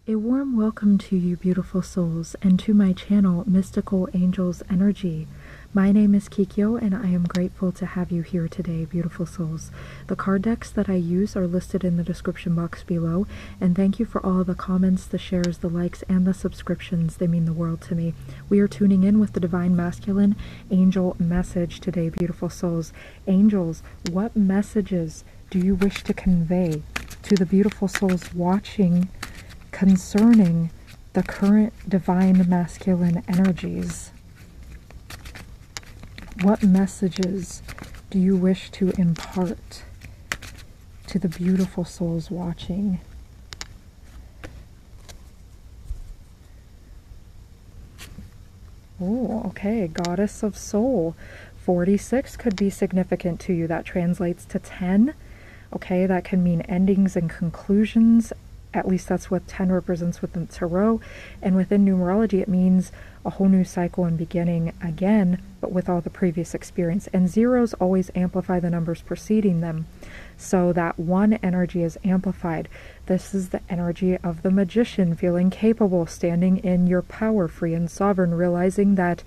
A warm welcome to you, beautiful souls, and to my channel, Mystical Angels Energy. My name is Kikyo, and I am grateful to have you here today, beautiful souls. The card decks that I use are listed in the description box below, and thank you for all the comments, the shares, the likes, and the subscriptions. They mean the world to me. We are tuning in with the Divine Masculine Angel message today, beautiful souls. Angels, what messages do you wish to convey to the beautiful souls watching concerning the current divine masculine energies? What messages do you wish to impart to the beautiful souls watching? Oh, okay, Goddess of Soul. 46 could be significant to you. That translates to 10. Okay, that can mean endings and conclusions. At least that's what 10 represents within Tarot. And within numerology, it means a whole new cycle and beginning again, but with all the previous experience. And zeros always amplify the numbers preceding them. So that one energy is amplified. This is the energy of the magician, feeling capable, standing in your power, free and sovereign, realizing that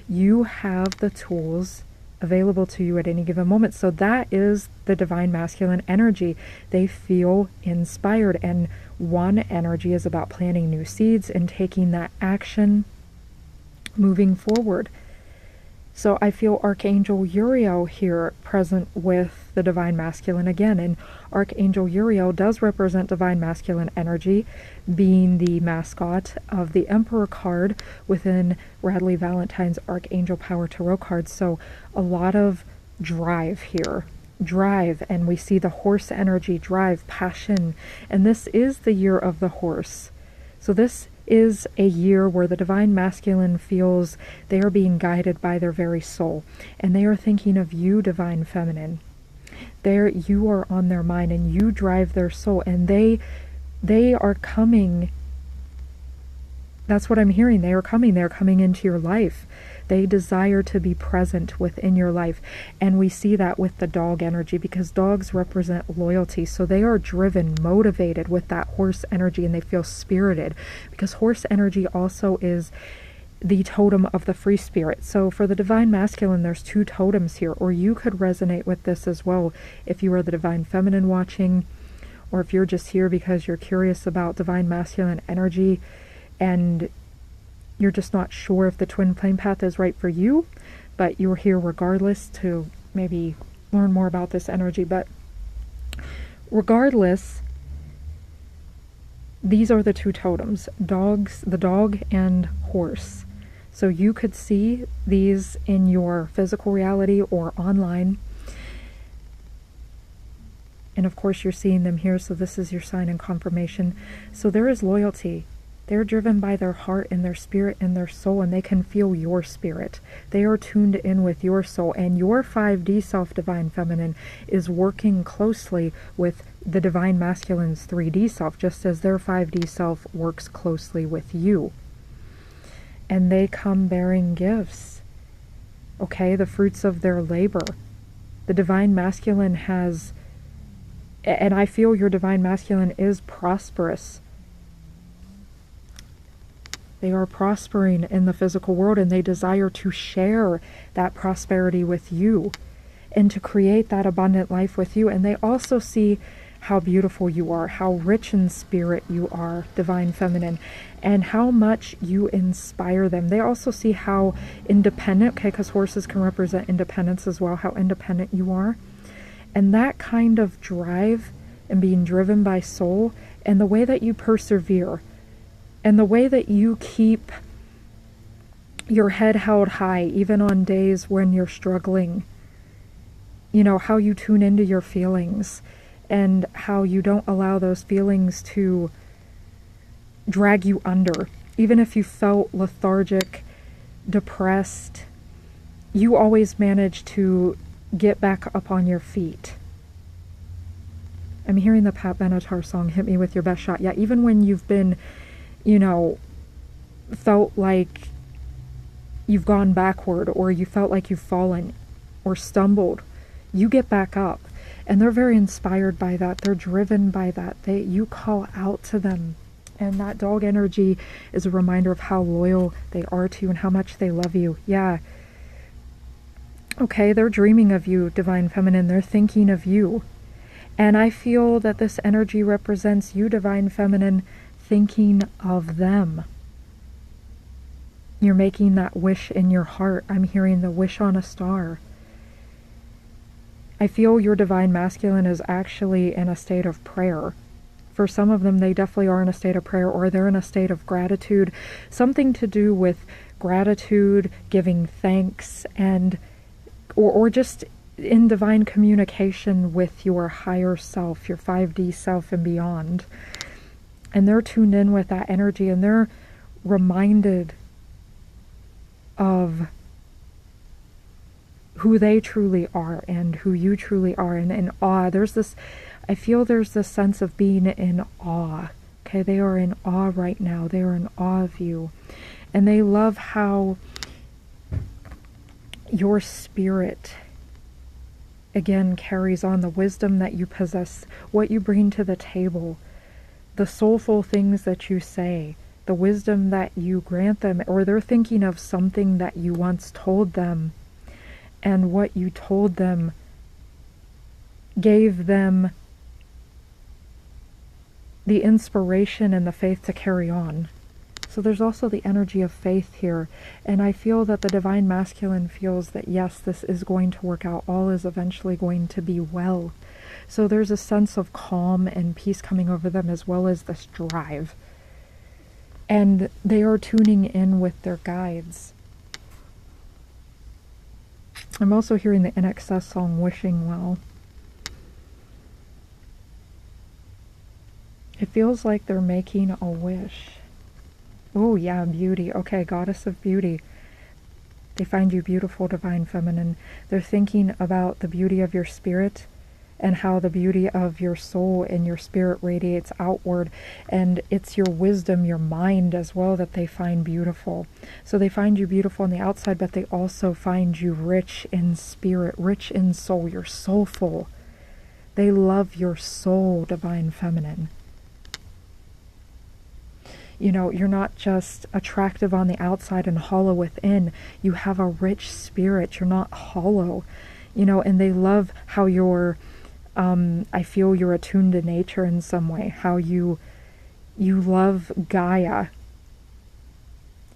you have the tools available to you at any given moment. So that is the divine masculine energy. They feel inspired, and one energy is about planting new seeds and taking that action moving forward. So I feel Archangel Uriel here present with the divine masculine again, and Archangel Uriel does represent divine masculine energy, being the mascot of the Emperor card within Radleigh Valentine's Archangel Power Tarot cards. So a lot of drive here. Drive, and we see the horse energy, drive, passion, and this is the year of the horse. So this is a year where the divine masculine feels they are being guided by their very soul, and they are thinking of you, divine feminine. There, you are on their mind, and you drive their soul, and they are coming. That's what I'm hearing. They are coming. They're coming into your life. They desire to be present within your life. And we see that with the dog energy, because dogs represent loyalty. So they are driven, motivated with that horse energy, and they feel spirited, because horse energy also is the totem of the free spirit. So for the divine masculine, there's two totems here, or you could resonate with this as well if you are the divine feminine watching, or if you're just here because you're curious about divine masculine energy and you're just not sure if the twin flame path is right for you, but you're here regardless to maybe learn more about this energy. But regardless, these are the two totems, dogs, the dog and horse. So you could see these in your physical reality or online. And of course you're seeing them here, so this is your sign and confirmation. So there is loyalty. They're driven by their heart and their spirit and their soul, and they can feel your spirit. They are tuned in with your soul, and your 5D self, divine feminine, is working closely with the divine masculine's 3D self, just as their 5D self works closely with you. And they come bearing gifts, okay, the fruits of their labor. The divine masculine has, and I feel your divine masculine is prosperous. They are prospering in the physical world, and they desire to share that prosperity with you and to create that abundant life with you. And they also see how beautiful you are, how rich in spirit you are, divine feminine, and how much you inspire them. They also see how independent, okay, because horses can represent independence as well, how independent you are. And that kind of drive and being driven by soul, and the way that you persevere, and the way that you keep your head held high, even on days when you're struggling. You know, how you tune into your feelings, and how you don't allow those feelings to drag you under. Even if you felt lethargic, depressed, you always manage to get back up on your feet. I'm hearing the Pat Benatar song, Hit Me With Your Best Shot. Yeah, even when you've been, you know, felt like you've gone backward, or you felt like you've fallen or stumbled, you get back up. And they're very inspired by that. They're driven by that. You call out to them And that dog energy is a reminder of how loyal they are to you and how much they love you. Yeah. Okay, they're dreaming of you, Divine Feminine. They're thinking of you. And I feel that this energy represents you, Divine Feminine, thinking of them. You're making that wish in your heart. I'm hearing the wish on a star. I feel your Divine Masculine is actually in a state of prayer. For some of them, they definitely are in a state of prayer, or they're in a state of gratitude. Something to do with gratitude, giving thanks, and or just in divine communication with your higher self, your 5D self and beyond. And they're tuned in with that energy, and they're reminded of who they truly are and who you truly are, and in awe. I feel there's this sense of being in awe. Okay, they are in awe right now. They are in awe of you. And they love how your spirit, again, carries on the wisdom that you possess, what you bring to the table, the soulful things that you say, the wisdom that you grant them, or they're thinking of something that you once told them, and what you told them gave them the inspiration and the faith to carry on. So there's also the energy of faith here. And I feel that the Divine Masculine feels that, yes, this is going to work out. All is eventually going to be well. So there's a sense of calm and peace coming over them, as well as this drive. And they are tuning in with their guides. I'm also hearing the In Excess song, Wishing Well. It feels like they're making a wish. Oh, yeah, beauty. Okay, Goddess of Beauty. They find you beautiful, Divine Feminine. They're thinking about the beauty of your spirit and how the beauty of your soul and your spirit radiates outward. And it's your wisdom, your mind as well, that they find beautiful. So they find you beautiful on the outside, but they also find you rich in spirit, rich in soul. You're soulful. They love your soul, Divine Feminine. You know, you're not just attractive on the outside and hollow within. You have a rich spirit. You're not hollow. You know, and they love how you're, I feel you're attuned to nature in some way. How you love Gaia.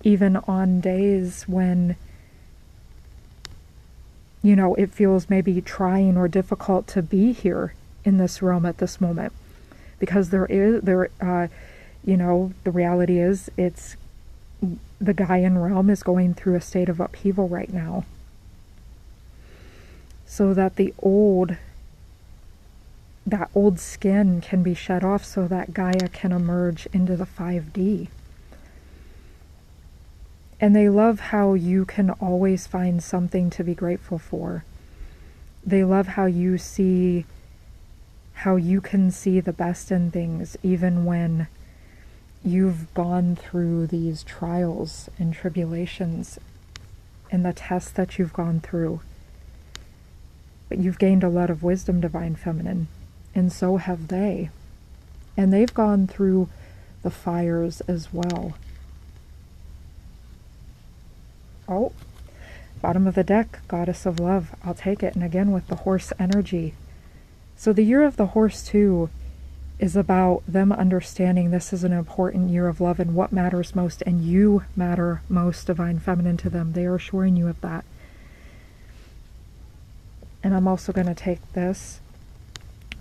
Even on days when, you know, it feels maybe trying or difficult to be here in this realm at this moment. Because you know, the reality is the Gaian realm is going through a state of upheaval right now. So that that old skin can be shed off so that Gaia can emerge into the 5D. And they love how you can always find something to be grateful for. They love how you can see the best in things, even when you've gone through these trials and tribulations and the tests that you've gone through. But you've gained a lot of wisdom, Divine Feminine, and so have they. And they've gone through the fires as well. Oh, bottom of the deck, Goddess of Love. I'll take it. And again with the horse energy. So the year of the horse too is about them understanding this is an important year of love and what matters most, and you matter most, Divine Feminine, to them. They are assuring you of that. And I'm also going to take this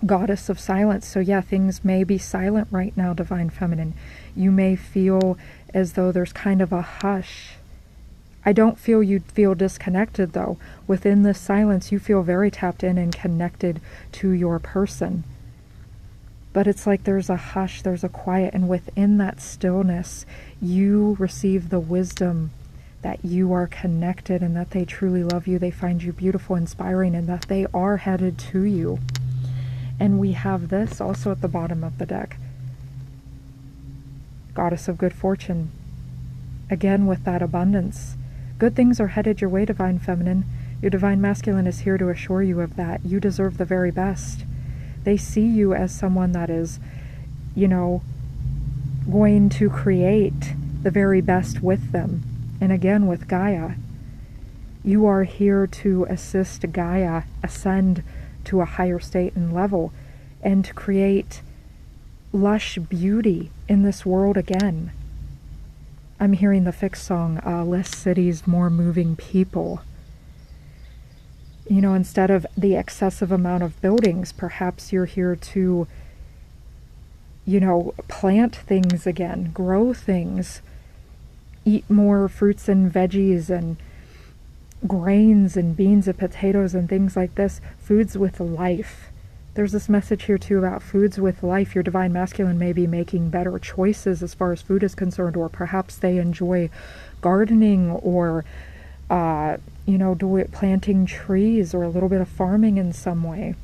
Goddess of Silence. So yeah, things may be silent right now, Divine Feminine. You may feel as though there's kind of a hush. I don't feel you'd feel disconnected though. Within this silence, you feel very tapped in and connected to your person. But it's like there's a hush, there's a quiet, and within that stillness, you receive the wisdom that you are connected and that they truly love you. They find you beautiful, inspiring, and that they are headed to you. And we have this also at the bottom of the deck. Goddess of Good Fortune. Again, with that abundance. Good things are headed your way, Divine Feminine. Your Divine Masculine is here to assure you of that. You deserve the very best. They see you as someone that is, you know, going to create the very best with them. And again, with Gaia, you are here to assist Gaia ascend to a higher state and level, and to create lush beauty in this world again. I'm hearing the Fix song, less cities, more moving people. You know, instead of the excessive amount of buildings, perhaps you're here to, you know, plant things again, grow things, eat more fruits and veggies and grains and beans and potatoes and things like this. Foods with life. There's this message here too about foods with life. Your divine masculine may be making better choices as far as food is concerned, or perhaps they enjoy gardening, or you know, planting trees, or a little bit of farming in some way,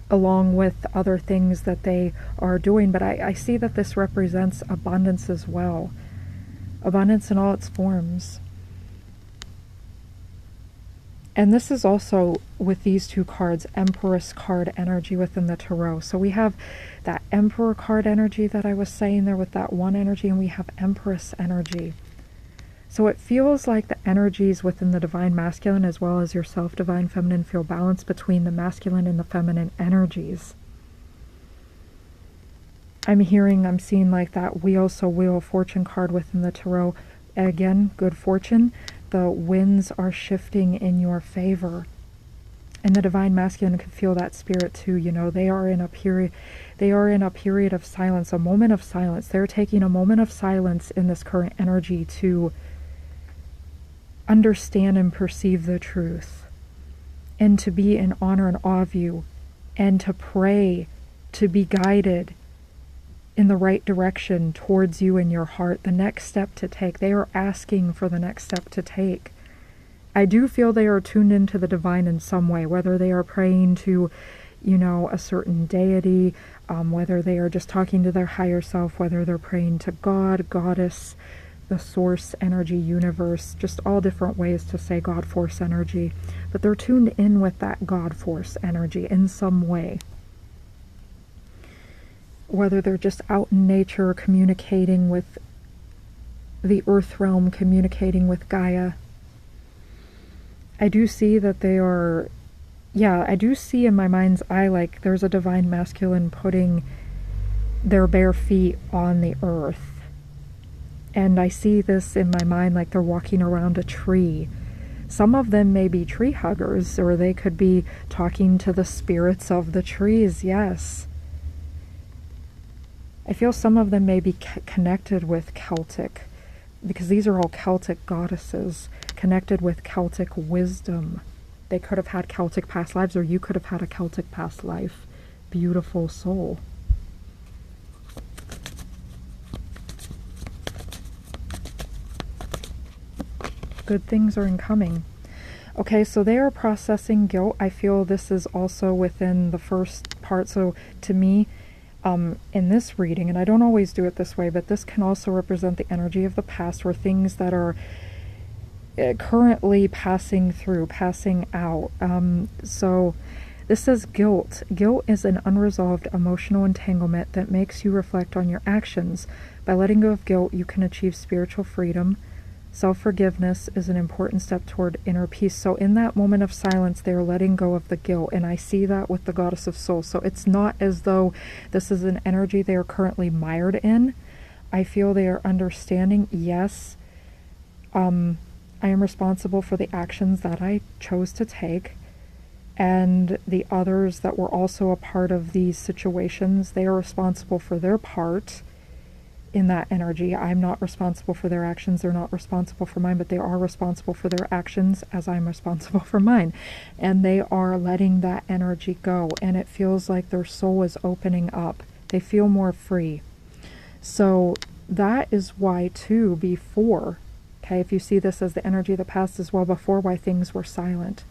along with other things that they are doing. But I see that this represents abundance as well. Abundance in all its forms. And this is also, with these two cards, Empress card energy within the Tarot. So we have that Emperor card energy that I was saying there with that one energy, and we have Empress energy. So it feels like the energies within the divine masculine as well as yourself, divine feminine, feel balanced between the masculine and the feminine energies. I'm seeing like that Wheel, so Wheel of Fortune card within the Tarot. Again, good fortune. The winds are shifting in your favor. And the divine masculine can feel that spirit too. You know, they are in a period of silence, a moment of silence. They're taking a moment of silence in this current energy to understand and perceive the truth, and to be in honor and awe of you, and to pray to be guided in the right direction towards you in your heart, the next step to take. They are asking for the next step to take. I do feel they are tuned into the divine in some way, whether they are praying to, you know, a certain deity, whether they are just talking to their higher self, whether they're praying to God, Goddess, the source energy, universe, just all different ways to say God force energy. But they're tuned in with that God force energy in some way. Whether they're just out in nature, communicating with the earth realm, communicating with Gaia. I do see that they are, I do see in my mind's eye, like there's a divine masculine putting their bare feet on the earth. And I see this in my mind like they're walking around a tree. Some of them may be tree huggers, or they could be talking to the spirits of the trees, yes. I feel some of them may be connected with Celtic, because these are all Celtic goddesses, connected with Celtic wisdom. They could have had Celtic past lives, or you could have had a Celtic past life. Beautiful soul. Good things are incoming. Okay, so they are processing guilt. I feel this is also within the first part. So to me, in this reading, and I don't always do it this way, but this can also represent the energy of the past, or things that are currently passing through, passing out. So this says guilt. Guilt is an unresolved emotional entanglement that makes you reflect on your actions. By letting go of guilt, you can achieve spiritual freedom. Self-forgiveness is an important step toward inner peace. So in that moment of silence, they are letting go of the guilt. And I see that with the Goddess of Soul. So it's not as though this is an energy they are currently mired in. I feel they are understanding, yes, I am responsible for the actions that I chose to take. And the others that were also a part of these situations, they are responsible for their part in that energy. I'm not responsible for their actions. They're not responsible for mine, but they are responsible for their actions as I'm responsible for mine. And they are letting that energy go. And it feels like their soul is opening up. They feel more free. So that is why too, before, okay, if you see this as the energy of the past as well, before, why things were silent.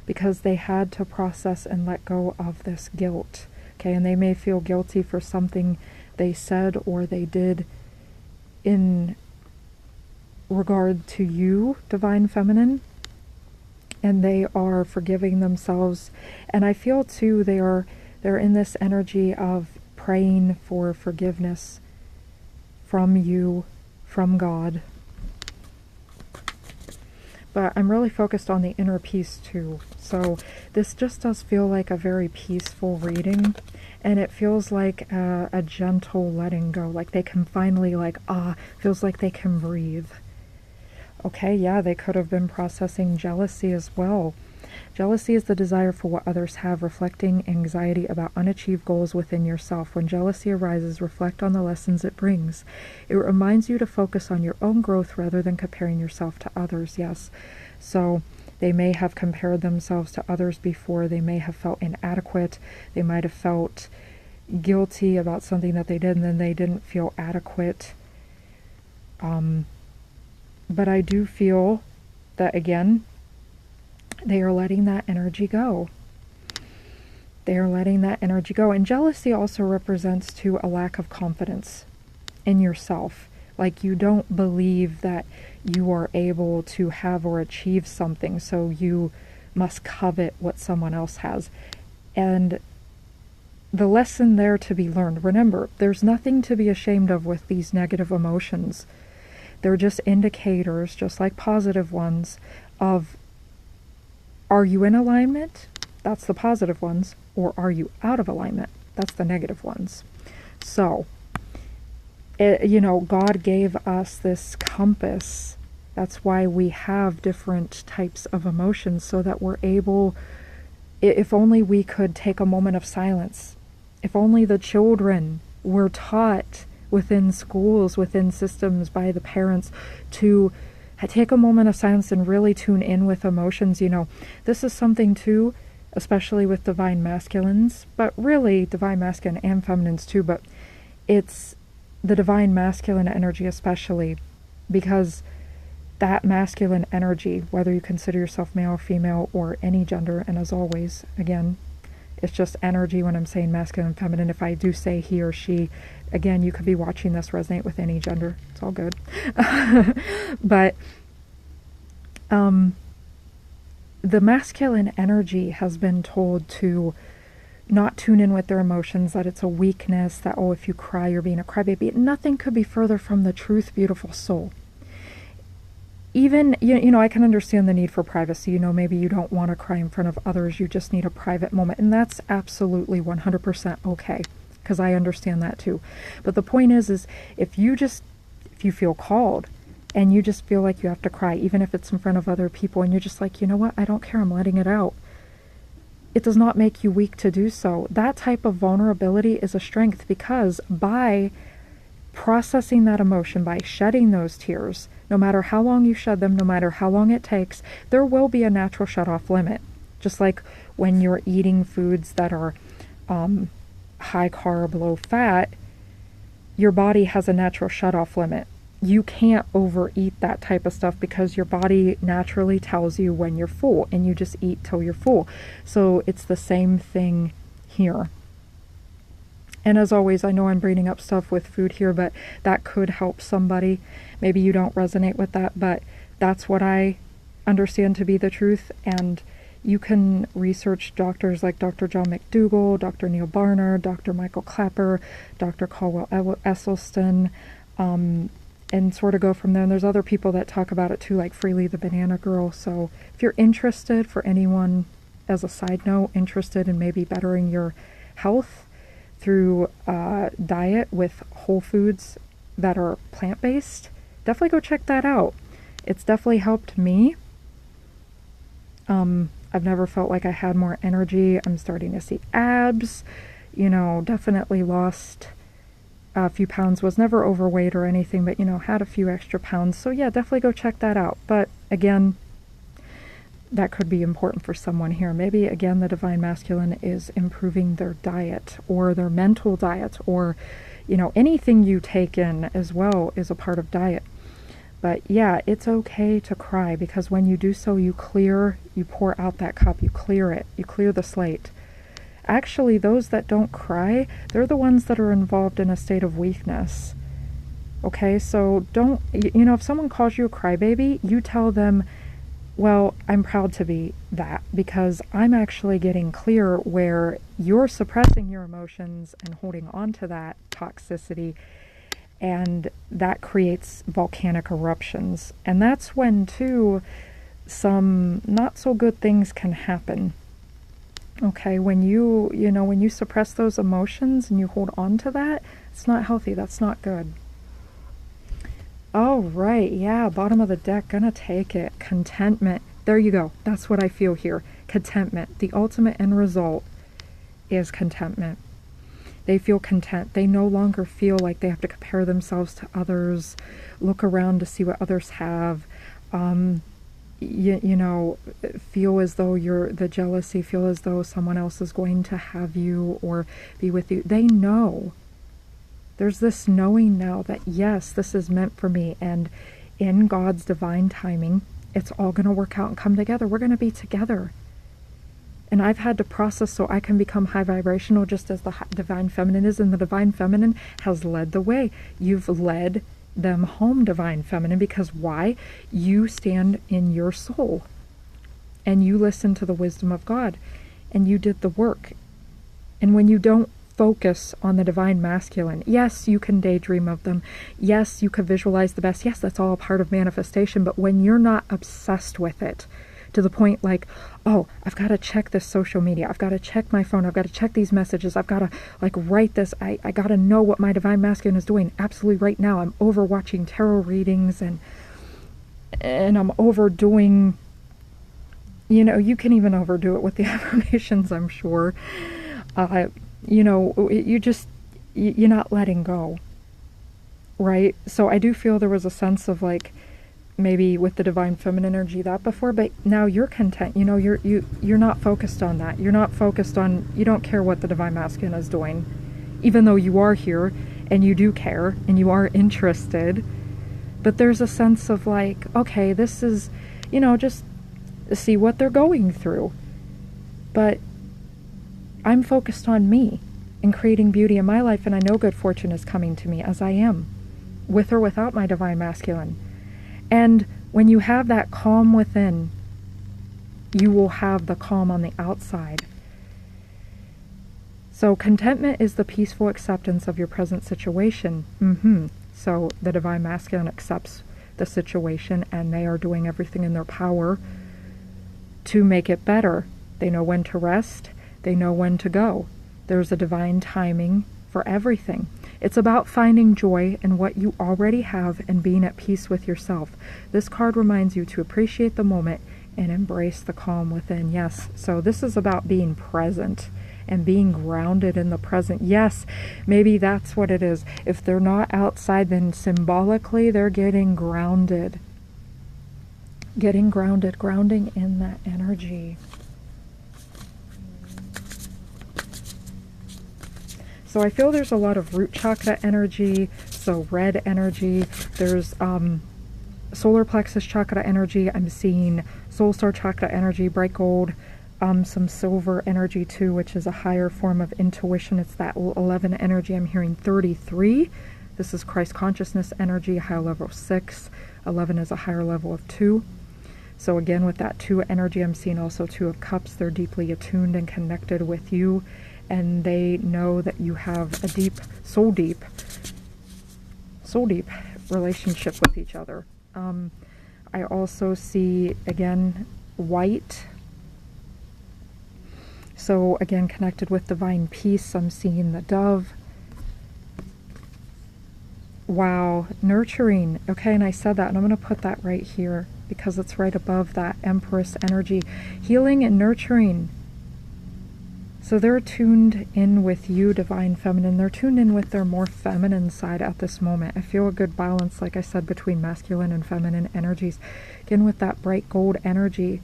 Because they had to process and let go of this guilt. Okay, and they may feel guilty for something they said or they did in regard to you, divine feminine, and they are forgiving themselves. And I feel too they're in this energy of praying for forgiveness from you, from God. But I'm really focused on the inner peace too. So this just does feel like a very peaceful reading. And it feels like a gentle letting go. Like they can finally feels like they can breathe. Okay, yeah, they could have been processing jealousy as well. Jealousy is the desire for what others have, reflecting anxiety about unachieved goals within yourself. When jealousy arises, reflect on the lessons it brings. It reminds you to focus on your own growth rather than comparing yourself to others. Yes, so they may have compared themselves to others before. They may have felt inadequate. They might have felt guilty about something that they did, and then they didn't feel adequate. But I do feel that, again, they are letting that energy go. They are letting that energy go. And jealousy also represents to a lack of confidence in yourself. Like you don't believe that you are able to have or achieve something, so you must covet what someone else has. And the lesson there to be learned, remember, there's nothing to be ashamed of with these negative emotions. They're just indicators, just like positive ones, of are you in alignment? That's the positive ones. Or are you out of alignment? That's the negative ones. So, God gave us this compass. That's why we have different types of emotions, so that we're able, if only we could take a moment of silence. If only the children were taught within schools, within systems, by the parents, to take a moment of silence and really tune in with emotions. This is something too, especially with divine masculines, but really divine masculine and feminines too, but it's the divine masculine energy especially, because that masculine energy, whether you consider yourself male or female or any gender, and as always, again, it's just energy when I'm saying masculine and feminine. If I do say he or she, again, you could be watching this resonate with any gender. It's all good. But the masculine energy has been told to not tune in with their emotions, that it's a weakness, that, if you cry, you're being a crybaby. Nothing could be further from the truth, beautiful soul. Even, I can understand the need for privacy. Maybe you don't want to cry in front of others. You just need a private moment. And that's absolutely 100% okay, because I understand that too. But the point is if you feel called and you just feel like you have to cry, even if it's in front of other people, and you're just like, you know what, I don't care, I'm letting it out. It does not make you weak to do so. That type of vulnerability is a strength, because by processing that emotion, by shedding those tears, no matter how long you shed them, no matter how long it takes, there will be a natural shut-off limit. Just like when you're eating foods that are high carb, low fat, your body has a natural shut-off limit. You can't overeat that type of stuff, because your body naturally tells you when you're full, and you just eat till you're full. So it's the same thing here. And as always, I know I'm bringing up stuff with food here, but that could help somebody. Maybe you don't resonate with that, but that's what I understand to be the truth. And you can research doctors like Dr. John McDougall, Dr. Neil Barnard, Dr. Michael Clapper, Dr. Caldwell Esselstyn, and sort of go from there. And there's other people that talk about it too, like Freely the Banana Girl. So if you're interested, for anyone, as a side note, interested in maybe bettering your health through diet with whole foods that are plant-based, definitely go check that out. It's definitely helped me. I've never felt like I had more energy. I'm starting to see abs, definitely lost a few pounds, was never overweight or anything, but, had a few extra pounds. So yeah, definitely go check that out. But again, that could be important for someone here. Maybe, again, the divine masculine is improving their diet or their mental diet, or, anything you take in as well is a part of diet. But yeah, it's okay to cry, because when you do so, you pour out that cup, you clear it, you clear the slate. Actually, those that don't cry, they're the ones that are involved in a state of weakness. Okay, so don't, if someone calls you a crybaby, you tell them, well, I'm proud to be that, because I'm actually getting clear where you're suppressing your emotions and holding on to that toxicity, and that creates volcanic eruptions. And that's when, too, some not so good things can happen. Okay, when when you suppress those emotions and you hold on to that, it's not healthy. That's not good. All right, yeah, bottom of the deck, gonna take it. Contentment. There you go. That's what I feel here. Contentment. The ultimate end result is contentment. They feel content. They no longer feel like they have to compare themselves to others, look around to see what others have, feel as though the jealousy, feel as though someone else is going to have you or be with you. They know. There's this knowing now that, yes, this is meant for me, and in God's divine timing, it's all going to work out and come together. We're going to be together. And I've had to process so I can become high vibrational just as the divine feminine is, and the divine feminine has led the way. You've led them home, divine feminine, because why? You stand in your soul and you listen to the wisdom of God and you did the work. And when you don't focus on the divine masculine, yes, you can daydream of them. Yes, you can visualize the best. Yes, that's all a part of manifestation. But when you're not obsessed with it to the point like, oh, I've got to check this social media. I've got to check my phone. I've got to check these messages. I've got to write this. I got to know what my divine masculine is doing absolutely right now. I'm over watching tarot readings and I'm overdoing, you can even overdo it with the affirmations, I'm sure. You're not letting go, right? So I do feel there was a sense of maybe with the divine feminine energy that before, but now you're content. You're not focused on that. You're not focused on, you don't care what the divine masculine is doing, even though you are here and you do care and you are interested. But there's a sense of okay, this is, just see what they're going through. But I'm focused on me and creating beauty in my life, and I know good fortune is coming to me as I am, with or without my divine masculine. And when you have that calm within, you will have the calm on the outside. So contentment is the peaceful acceptance of your present situation. So the divine masculine accepts the situation, and they are doing everything in their power to make it better. They know when to rest. They know when to go. There's a divine timing for everything. It's about finding joy in what you already have and being at peace with yourself. This card reminds you to appreciate the moment and embrace the calm within. Yes, so this is about being present and being grounded in the present. Yes, maybe that's what it is. If they're not outside, then symbolically they're getting grounded. Getting grounded, grounding in that energy. So I feel there's a lot of root chakra energy, so red energy. There's solar plexus chakra energy. I'm seeing soul star chakra energy, bright gold, some silver energy too, which is a higher form of intuition. It's that 11 energy. I'm hearing 33. This is Christ consciousness energy, higher level of 6. 11 is a higher level of 2. So again, with that 2 energy, I'm seeing also 2 of cups. They're deeply attuned and connected with you. And they know that you have a deep, soul deep relationship with each other. I also see, again, white. So again, connected with divine peace, I'm seeing the dove. Wow, nurturing. Okay, and I said that, and I'm going to put that right here because it's right above that Empress energy. Healing and nurturing. So they're tuned in with you, divine feminine. They're tuned in with their more feminine side at this moment. I feel a good balance, like I said, between masculine and feminine energies. Again, with that bright gold energy.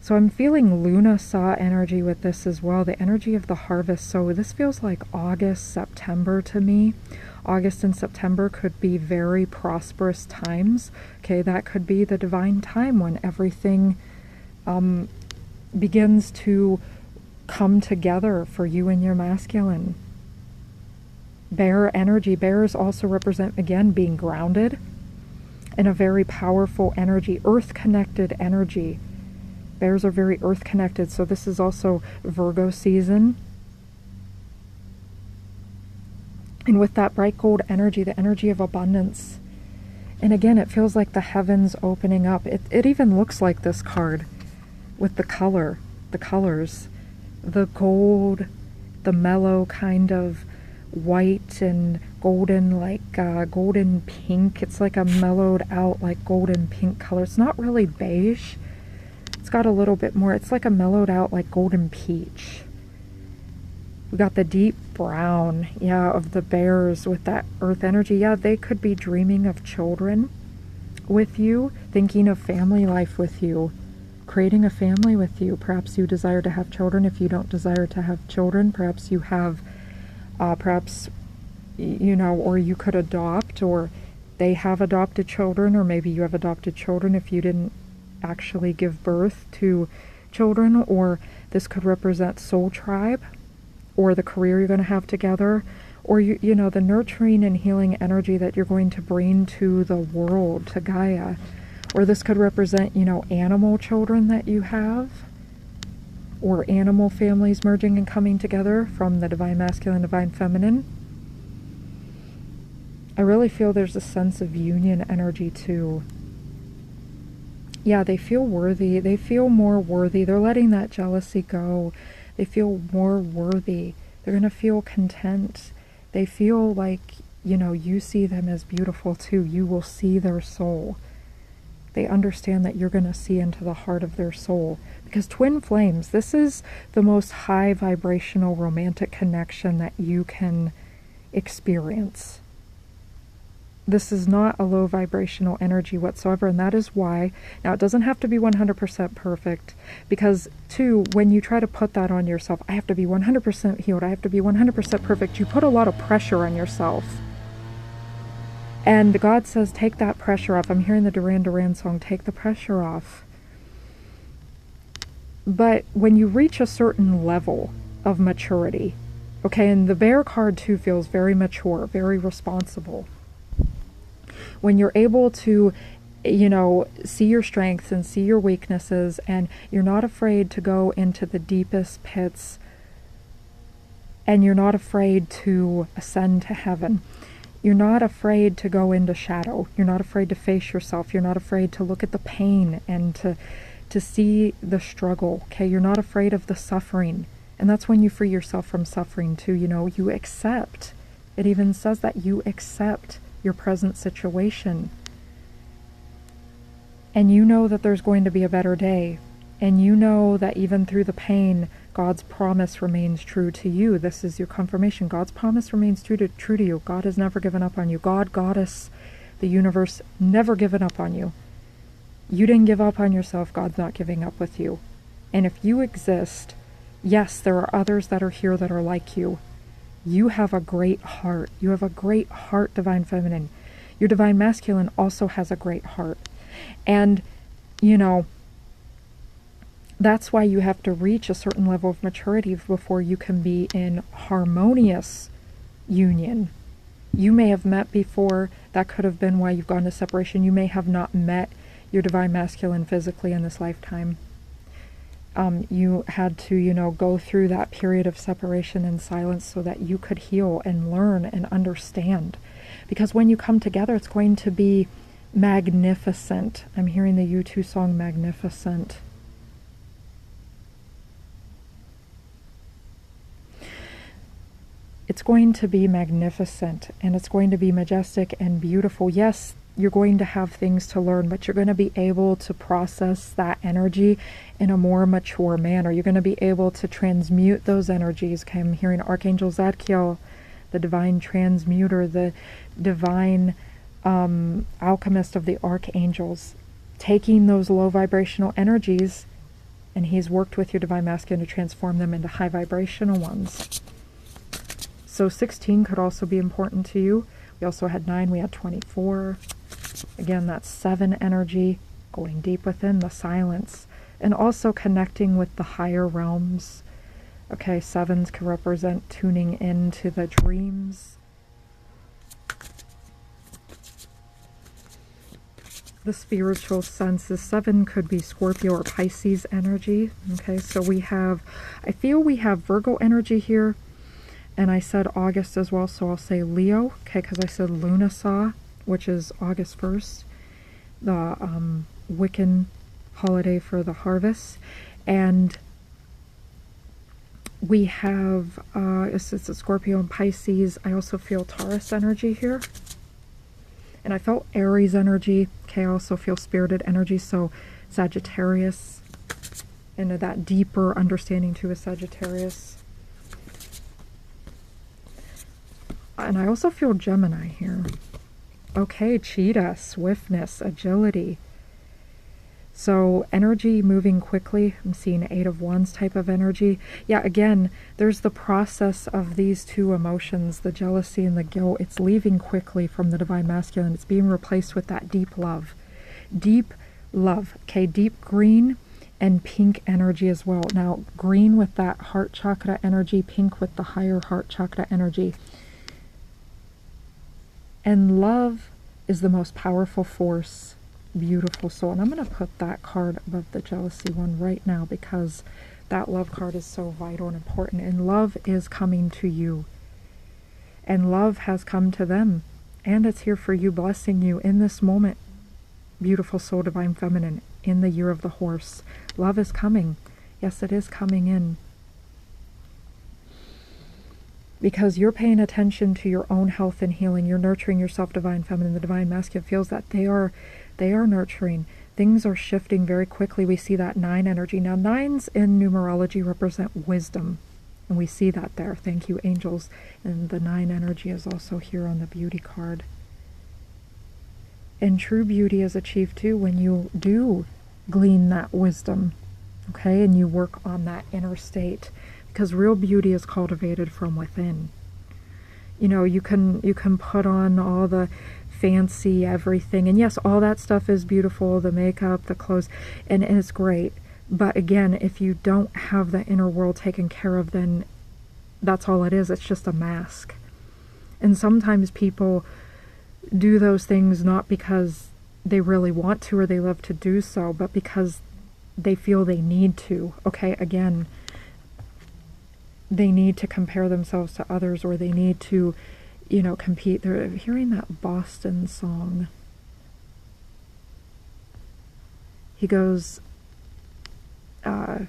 So I'm feeling Luna Saw energy with this as well, the energy of the harvest. So this feels like August, September to me. August and September could be very prosperous times. Okay, that could be the divine time when everything begins to come together for you and your masculine. Bear energy. Bears also represent, again, being grounded in a very powerful energy, earth-connected energy. Bears are very earth-connected, so this is also Virgo season. And with that bright gold energy, the energy of abundance. And again, it feels like the heavens opening up. It even looks like this card with the colors, the gold, the mellow kind of white and golden, like golden pink. It's like a mellowed out, like golden pink color. It's not really beige. It's got a little bit more. It's like a mellowed out, like golden peach. We got the deep brown, yeah, of the bears with that earth energy. Yeah, they could be dreaming of children with you, thinking of family life with you, creating a family with you. Perhaps you desire to have children. If you don't desire to have children, perhaps you have, perhaps, you know, or you could adopt, or they have adopted children, or maybe you have adopted children if you didn't actually give birth to children. Or this could represent soul tribe, or the career you're going to have together, or you know, the nurturing and healing energy that you're going to bring to the world, to Gaia. Or this could represent, you know, animal children that you have, or animal families merging and coming together from the divine masculine, divine feminine. I really feel there's a sense of union energy too. Yeah, they feel worthy. They feel more worthy. They're letting that jealousy go. They feel more worthy. They're going to feel content. They feel like, you know, you see them as beautiful too. You will see their soul. They understand that you're going to see into the heart of their soul. Because twin flames, this is the most high vibrational romantic connection that you can experience. This is not a low vibrational energy whatsoever, and that is why, now it doesn't have to be 100% perfect, because too, when you try to put that on yourself, I have to be 100% healed, I have to be 100% perfect, you put a lot of pressure on yourself. And God says, take that pressure off. I'm hearing the Duran Duran song, take the pressure off. But when you reach a certain level of maturity, okay, and the bear card too feels very mature, very responsible. When you're able to, you know, see your strengths and see your weaknesses, and you're not afraid to go into the deepest pits, and you're not afraid to ascend to heaven. You're not afraid to go into shadow. You're not afraid to face yourself. You're not afraid to look at the pain and to see the struggle, okay? You're not afraid of the suffering. And that's when you free yourself from suffering too, you know, you accept. It even says that you accept your present situation. And you know that there's going to be a better day. And you know that even through the pain, God's promise remains true to you. This is your confirmation. God's promise remains true to you. God has never given up on you. God, Goddess, the universe, never given up on you. You didn't give up on yourself. God's not giving up with you. And if you exist, yes, there are others that are here that are like you. You have a great heart. You have a great heart, divine feminine. Your divine masculine also has a great heart. And, you know, that's why you have to reach a certain level of maturity before you can be in harmonious union. You may have met before. That could have been why you've gone to separation. You may have not met your divine masculine physically in this lifetime. You had to, you know, go through that period of separation and silence so that you could heal and learn and understand. Because when you come together, it's going to be magnificent. I'm hearing the U2 song, Magnificent. It's going to be magnificent, and it's going to be majestic and beautiful. Yes, you're going to have things to learn, but you're going to be able to process that energy in a more mature manner. You're going to be able to transmute those energies. Okay, I'm hearing Archangel Zadkiel, the divine transmuter, the divine alchemist of the archangels, taking those low vibrational energies, and he's worked with your divine masculine to transform them into high vibrational ones. So 16 could also be important to you. We also had 9, we had 24. Again, that's 7 energy, going deep within the silence, and also connecting with the higher realms. Okay, 7s can represent tuning into the dreams. The spiritual senses. 7 could be Scorpio or Pisces energy. Okay, so we have, I feel we have Virgo energy here, And I said August as well, so I'll say Leo, okay, because I said Lunasaw, which is August 1st, the Wiccan holiday for the harvest. And we have, it's a Scorpio and Pisces. I also feel Taurus energy here. And I felt Aries energy. Okay, I also feel spirited energy, so Sagittarius. And that deeper understanding too is Sagittarius. And I also feel Gemini here. Okay, cheetah, swiftness, agility. So energy moving quickly. I'm seeing 8 of Wands type of energy. Yeah, again, there's the process of these two emotions, the jealousy and the guilt. It's leaving quickly from the divine masculine. It's being replaced with that deep love. Deep love. Okay, deep green and pink energy as well. Now, green with that heart chakra energy, pink with the higher heart chakra energy. And love is the most powerful force. Beautiful soul. And I'm going to put that card above the jealousy one right now because that love card is so vital and important. And love is coming to you. And love has come to them. And it's here for you, blessing you in this moment. Beautiful soul, divine feminine, in the year of the horse. Love is coming. Yes, it is coming in. Because you're paying attention to your own health and healing. You're nurturing yourself, divine feminine. The divine masculine feels that they are nurturing. Things are shifting very quickly. We see that 9 energy. Now, 9s in numerology represent wisdom. And we see that there. Thank you, angels. And the 9 energy is also here on the beauty card. And true beauty is achieved too when you do glean that wisdom. Okay, and you work on that inner state. Because real beauty is cultivated from within. You know, you can put on all the fancy everything. And yes, all that stuff is beautiful, the makeup, the clothes, and it's great. But again, if you don't have the inner world taken care of, then that's all it is. It's just a mask. And sometimes people do those things not because they really want to or they love to do so, but because they feel they need to. Okay, again, they need to compare themselves to others, or they need to, you know, compete. They're hearing that Boston song. He goes, I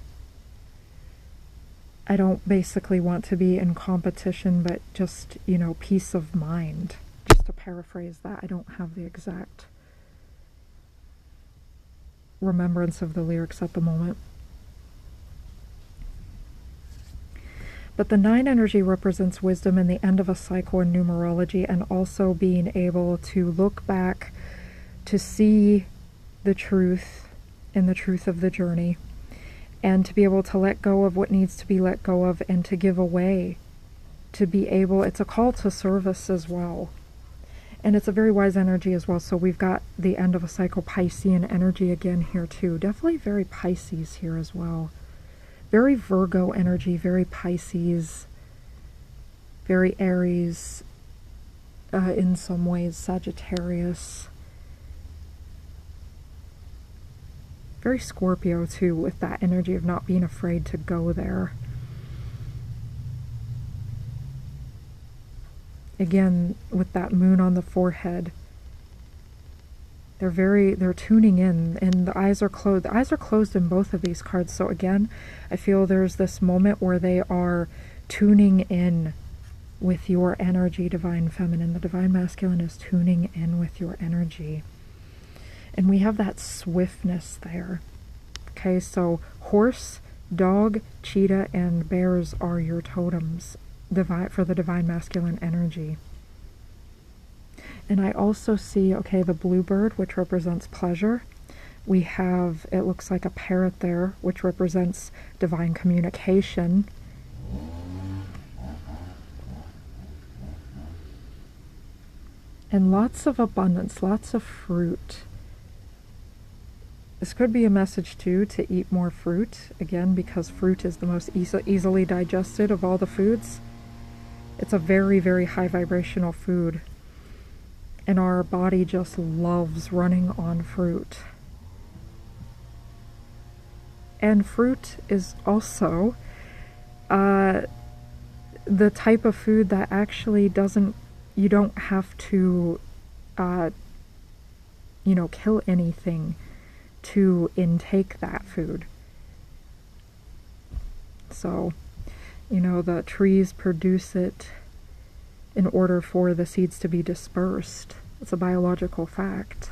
don't basically want to be in competition, but just, you know, peace of mind. Just to paraphrase that. I don't have the exact remembrance of the lyrics at the moment. But the 9 energy represents wisdom and the end of a cycle in numerology, and also being able to look back to see the truth and the truth of the journey, and to be able to let go of what needs to be let go of and to give away, to be able, it's a call to service as well. And it's a very wise energy as well. So we've got the end of a cycle, Piscean energy again here too. Definitely very Pisces here as well. Very Virgo energy, very Pisces, very Aries, in some ways, Sagittarius. Very Scorpio too, with that energy of not being afraid to go there. Again, with that moon on the forehead. They're tuning in, and the eyes are closed. The eyes are closed in both of these cards. So again, I feel there's this moment where they are tuning in with your energy, divine feminine. The divine masculine is tuning in with your energy. And we have that swiftness there. Okay, so horse, dog, cheetah, and bears are your totems for the divine masculine energy. And I also see, okay, the bluebird, which represents pleasure. We have, it looks like a parrot there, which represents divine communication. And lots of abundance, lots of fruit. This could be a message too, to eat more fruit, again, because fruit is the most easily digested of all the foods. It's a very, very high vibrational food. And our body just loves running on fruit. And fruit is also the type of food that actually doesn't, you don't have to, kill anything to intake that food. So, the trees produce it in order for the seeds to be dispersed. It's a biological fact.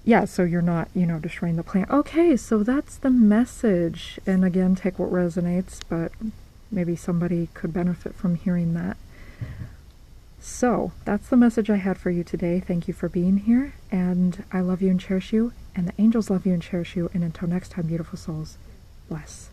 Yeah, so you're not, destroying the plant. Okay, so that's the message. And again, take what resonates, but maybe somebody could benefit from hearing that. So, that's the message I had for you today. Thank you for being here, and I love you and cherish you, and the angels love you and cherish you, and until next time, beautiful souls, bless.